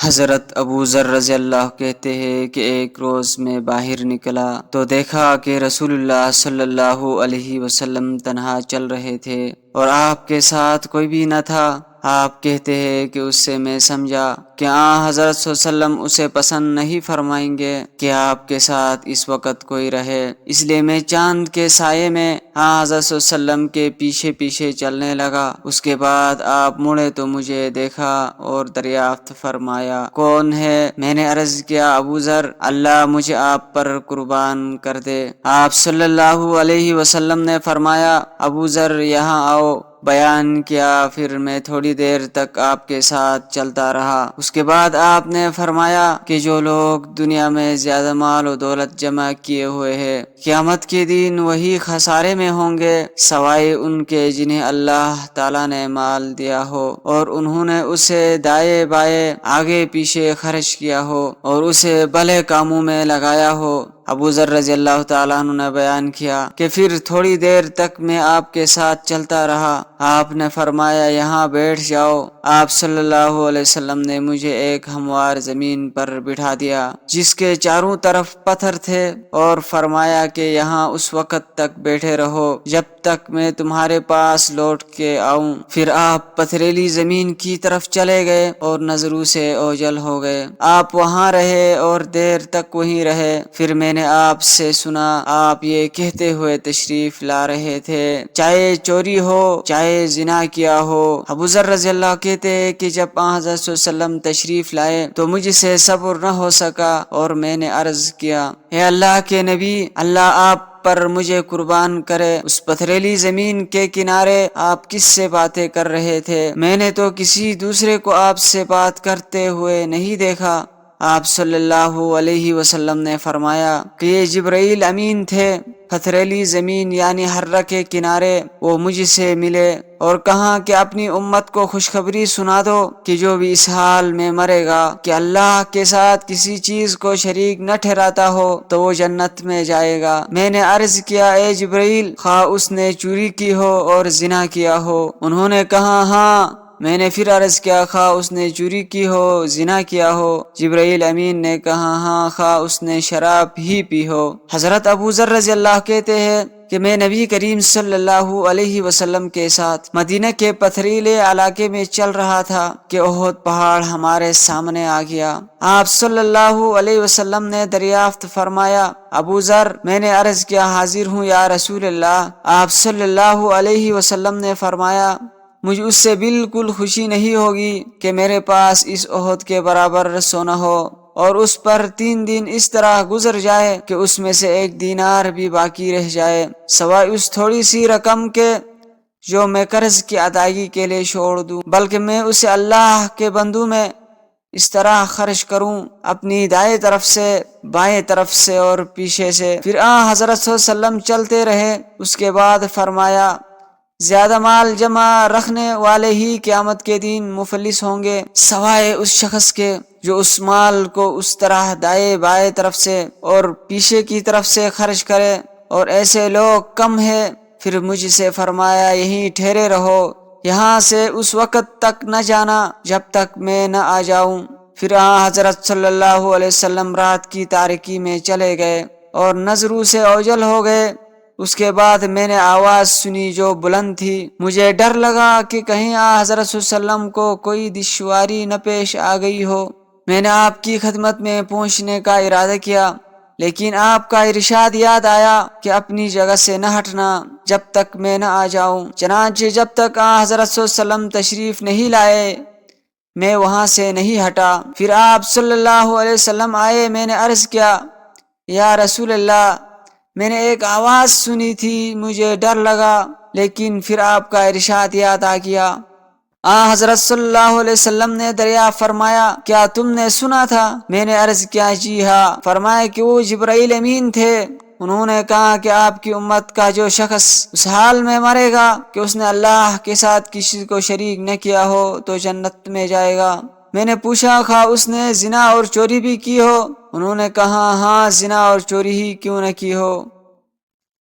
حضرت ابو ذر رضی اللہ کہتے ہیں کہ ایک روز میں باہر نکلا تو دیکھا کہ رسول اللہ صلی اللہ علیہ وسلم تنہا چل رہے تھے اور آپ کے ساتھ کوئی بھی نہ تھا۔ آپ کہتے ہیں کہ اس سے میں سمجھا کہ حضرت صلی اللہ علیہ وسلم اسے پسند نہیں فرمائیں گے کہ آپ کے ساتھ اس وقت کوئی رہے، اس لیے میں چاند کے سائے میں حضرت صلی اللہ علیہ وسلم کے پیچھے پیچھے چلنے لگا۔ اس کے بعد آپ مڑے تو مجھے دیکھا اور دریافت فرمایا، کون ہے؟ میں نے عرض کیا، ابو ذر، اللہ مجھے آپ پر قربان کر دے۔ آپ صلی اللہ علیہ وسلم نے فرمایا، ابو ذر یہاں آؤ۔ بیان کیا، پھر میں تھوڑی دیر تک آپ کے ساتھ چلتا رہا۔ اس کے بعد آپ نے فرمایا کہ جو لوگ دنیا میں زیادہ مال و دولت جمع کیے ہوئے ہیں، قیامت کے دن وہی خسارے میں ہوں گے سوائے ان کے جنہیں اللہ تعالیٰ نے مال دیا ہو اور انہوں نے اسے دائیں بائیں آگے پیچھے خرچ کیا ہو اور اسے بھلے کاموں میں لگایا ہو۔ ابو ذر رضی اللہ تعالیٰ عنہ نے بیان کیا کہ پھر تھوڑی دیر تک میں آپ کے ساتھ چلتا رہا۔ آپ نے فرمایا، یہاں بیٹھ جاؤ۔ آپ صلی اللہ علیہ وسلم نے مجھے ایک ہموار زمین پر بٹھا دیا جس کے چاروں طرف پتھر تھے اور فرمایا کہ یہاں اس وقت تک بیٹھے رہو جب تک میں تمہارے پاس لوٹ کے آؤں۔ پھر آپ پتھریلی زمین کی طرف چلے گئے اور نظروں سے اوجھل ہو گئے۔ آپ وہاں رہے اور دیر تک وہیں رہے۔ پھر میں نے آپ سے سنا آپ یہ کہتے ہوئے تشریف لا رہے تھے، چاہے چوری ہو چاہے زنا کیا ہو۔ ابو ذر رضی اللہ کہتے ہیں کہ جب حضرت صلی اللہ علیہ وسلم تشریف لائے تو مجھ سے صبر نہ ہو سکا اور میں نے عرض کیا، اے اللہ کے نبی، اللہ آپ پر مجھے قربان کرے، اس پتھریلی زمین کے کنارے آپ کس سے باتیں کر رہے تھے؟ میں نے تو کسی دوسرے کو آپ سے بات کرتے ہوئے نہیں دیکھا۔ آپ صلی اللہ علیہ وسلم نے فرمایا کہ یہ جبرائیل امین تھے۔ پتھریلی زمین یعنی ہرہ کے کنارے وہ مجھ سے ملے اور کہا کہ اپنی امت کو خوشخبری سنا دو کہ جو بھی اس حال میں مرے گا کہ اللہ کے ساتھ کسی چیز کو شریک نہ ٹھہراتا ہو تو وہ جنت میں جائے گا۔ میں نے عرض کیا، اے جبرائیل، خواہ اس نے چوری کی ہو اور زنا کیا ہو؟ انہوں نے کہا ہاں۔ میں نے پھر عرض کیا، خواہ اس نے چوری کی ہو، زنا کیا ہو؟ جبرائیل امین نے کہا ہاں، خواہ اس نے شراب ہی پی ہو۔ حضرت ابو ذر رضی اللہ کہتے ہیں کہ میں نبی کریم صلی اللہ علیہ وسلم کے ساتھ مدینہ کے پتھریلے علاقے میں چل رہا تھا کہ احد پہاڑ ہمارے سامنے آ گیا۔ آپ صلی اللہ علیہ وسلم نے دریافت فرمایا، ابو ذر؟ میں نے عرض کیا، حاضر ہوں یا رسول اللہ۔ آپ صلی اللہ علیہ وسلم نے فرمایا، مجھ اس سے بالکل خوشی نہیں ہوگی کہ میرے پاس اس احد کے برابر سونا ہو اور اس پر 3 دن اس طرح گزر جائے کہ اس میں سے 1 دینار بھی باقی رہ جائے سوائے اس تھوڑی سی رقم کے جو میں قرض کی ادائیگی کے لیے چھوڑ دوں، بلکہ میں اسے اللہ کے بندوں میں اس طرح خرچ کروں، اپنی دائیں طرف سے، بائیں طرف سے اور پیچھے سے۔ پھر حضرت صلی اللہ علیہ وسلم چلتے رہے۔ اس کے بعد فرمایا، زیادہ مال جمع رکھنے والے ہی قیامت کے دن مفلس ہوں گے سوائے اس شخص کے جو اس مال کو اس طرح دائیں بائیں طرف سے اور پیچھے کی طرف سے خرچ کرے، اور ایسے لوگ کم ہیں۔ پھر مجھ سے فرمایا، یہیں ٹھہرے رہو، یہاں سے اس وقت تک نہ جانا جب تک میں نہ آ جاؤں۔ پھر حضرت صلی اللہ علیہ وسلم رات کی تاریکی میں چلے گئے اور نظروں سے اوجھل ہو گئے۔ اس کے بعد میں نے آواز سنی جو بلند تھی۔ مجھے ڈر لگا کہ کہیں حضرت صلی اللہ علیہ وسلم کو کوئی دشواری نہ پیش آ گئی ہو۔ میں نے آپ کی خدمت میں پہنچنے کا ارادہ کیا، لیکن آپ کا ارشاد یاد آیا کہ اپنی جگہ سے نہ ہٹنا جب تک میں نہ آ جاؤں۔ چنانچہ جب تک حضرت صلی اللہ علیہ وسلم تشریف نہیں لائے میں وہاں سے نہیں ہٹا۔ پھر آپ صلی اللہ علیہ وسلم آئے۔ میں نے عرض کیا، یا رسول اللہ، میں نے ایک آواز سنی تھی، مجھے ڈر لگا، لیکن پھر آپ کا ارشاد یاد آ گیا۔ حضرت صلی اللہ علیہ وسلم نے دریافت فرمایا، کیا تم نے سنا تھا؟ میں نے عرض کیا، جی ہاں۔ فرمایا کہ وہ جبرائیل امین تھے۔ انہوں نے کہا کہ آپ کی امت کا جو شخص اس حال میں مرے گا کہ اس نے اللہ کے ساتھ کسی کو شریک نہ کیا ہو تو جنت میں جائے گا۔ میں نے پوچھا، خواہ اس نے زنا اور چوری بھی کی ہو؟ انہوں نے کہا ہاں، زنا اور چوری ہی کیوں نہ کی ہو۔